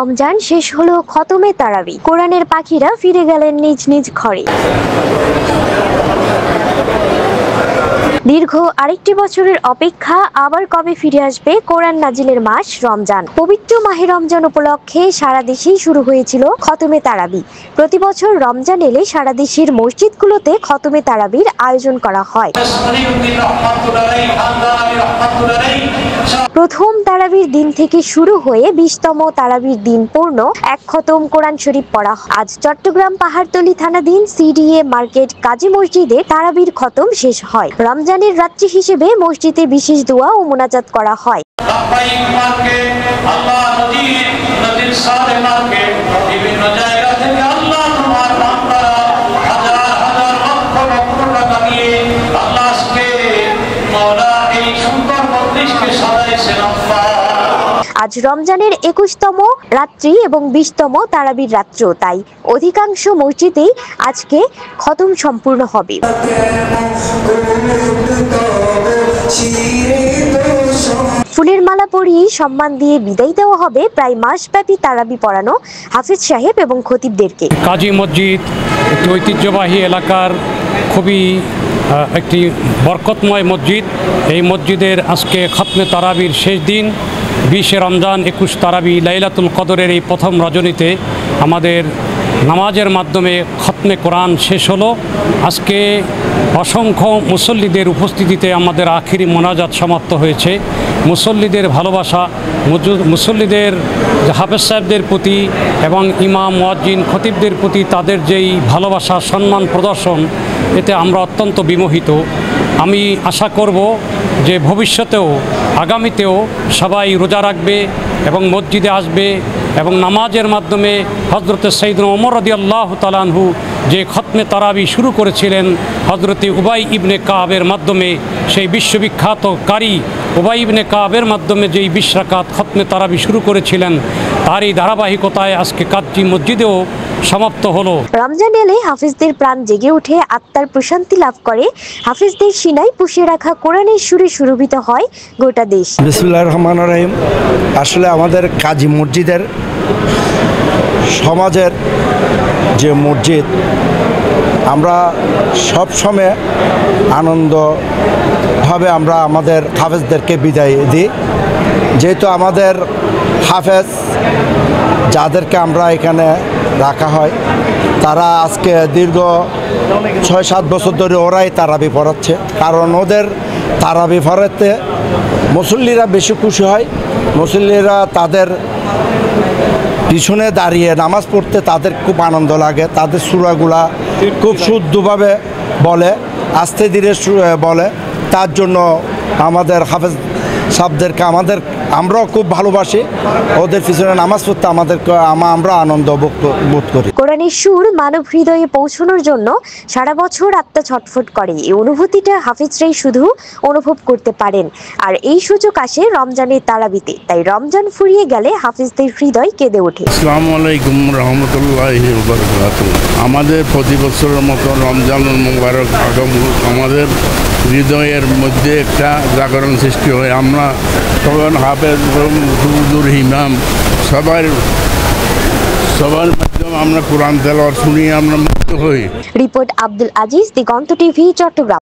রমজান শেষ হলো খতমে তারাবি। কোরআনের পাখিরা ফিরে গেলেন নিজ নিজ ঘরে। দীর্ঘ আরেকটি বছরের অপেক্ষা, আবার কবে ফিরে আসবে কোরআন নাজিলের মাস রমজান। পবিত্র মাহে রমজান উপলক্ষে সারা দেশেই শুরু হয়েছিল খতমে তারাবি। প্রতি বছর রমজান এলে সারা দেশের মসজিদগুলোতে খতমে তারাবির আয়োজন করা হয়। প্রথম তারাবির দিন থেকে শুরু হয়ে 20তম তারাবির দিন পূর্ণ এক খতম কোরআন শরীফ পড়া। আজ চট্টগ্রাম পাহাড়তলী থানাধীন সিডিএ মার্কেট কাজী মসজিদে তারাবির খতম শেষ হয়। রমজানের রাত্রি হিসেবে মসজিদে বিশেষ দোয়া ও মোনাজাত করা হয়। আজ রমজানের 21তম রাত্রি এবং 20তম তারাবির রাত্র, তাই অধিকাংশ মসজিদেই আজকে খতম সম্পূর্ণ হবে। ফুলের মালা পরিয়ে সম্মান দিয়ে বিদায় দেওয়া হবে প্রায় মাসব্যাপী তারাবি পড়ানো হাফিজ সাহেব এবং খতিবদেরকে। কাজী মসজিদ একটি ঐতিহ্যবাহী এলাকার খুবই একটি বরকতময় মসজিদ। এই মসজিদের আজকে খতমে তারাবির শেষ দিন, 20 রমজান 21 তারাবি লাইলাতুল কদরের এই প্রথম রজনীতে আমাদের নামাজের মাধ্যমে খতমে কোরআন শেষ হলো। আজকে অসংখ্য মুসল্লিদের উপস্থিতিতে আমাদের আখিরি মোনাজাত সমাপ্ত হয়েছে। মুসল্লিদের ভালোবাসা, মুসল্লিদের হাফেজ সাহেবদের প্রতি এবং ইমাম মুয়াজ্জিন খতিবদের প্রতি তাদের যেই ভালোবাসা সম্মান প্রদর্শন, এতে আমরা অত্যন্ত বিমোহিত। আমি আশা করব যে ভবিষ্যতেও আগামীতেও সবাই রোজা রাখবে এবং মসজিদে আসবে এবং নামাজের মাধ্যমে হযরতে সাইয়েদনা ওমর রাদিয়াল্লাহু তাআলা আনহু যে খতমে তারাবি শুরু করেছিলেন হযরতে উবাই ইবনে কাবের মাধ্যমে, সেই বিশ্ববিখ্যাত কারি উবাই ইবনে কাবের মাধ্যমে যেই 20 রাকাত খতমে তারাবি শুরু করেছিলেন, তারই ধারাবাহিকতায় আজকে কাজী মসজিদেও সমাপ্ত হলো। রমজান এলে হাফিজদের প্রাণ জেগে উঠে আত্মার প্রশান্তি লাভ করে। হাফিজদের সিনায় পুষিয়ে রাখা কোরআনের সুরে সুরভিত হয় গোটা দেশ। বিসমিল্লাহির রহমানির রহিম। আসলে আমাদের কাজী মসজিদের সমাজের যে মসজিদ, আমরা সব সময় আনন্দভাবে আমরা আমাদের হাফেজদেরকে বিদায় দিই। যেহেতু আমাদের হাফেজ যাদেরকে আমরা এখানে রাখা হয়, তারা আজকে দীর্ঘ 6-7 বছর ধরে ওরাই তারাবি পড়াচ্ছে। কারণ ওদের তারাবি পড়াতে মুসল্লিরা বেশি খুশি হয়। মুসল্লিরা তাদের পিছনে দাঁড়িয়ে নামাজ পড়তে তাদের খুব আনন্দ লাগে। তাদের সূরাগুলা খুব শুদ্ধভাবে বলে, আস্তে ধীরে বলে। তার জন্য আমাদের হাফেজ সাহেবদেরকে আমরাও খুব ভালোবাসি। ওদের পিছনে নামাজ পড়তে আমরা আনন্দ বোধ করি। কোরআনের সুর মানব হৃদয়ে পৌঁছানোর জন্য সারা বছর আত্মা ছটফট করে। এই অনুভূতিটা হাফিজরাই শুধু অনুভব করতে পারেন। আর এই সুযোগ আসে রমজানের তারাবিতে, তাই রমজান ফুরিয়ে গেলে হাফিজদের হৃদয় কেঁদে ওঠে। আসসালামু আলাইকুম রহমতুল্লাহি ওয়া বারাকাতুহু। আমাদের প্রতি বছরের মতো রমজানুল মুবারক আগমন আমাদের হৃদয়ের মধ্যে একটা জাগরণ সৃষ্টি হয়। আমরা তখন হাফেজ হুজুর ইমাম সবার মাধ্যমে আমরা কোরআন তেলাওয়াত শুনি, আমরা মুক্ত হই। রিপোর্ট আব্দুল আজিজ, দিগন্ত টিভি, চট্টগ্রাম।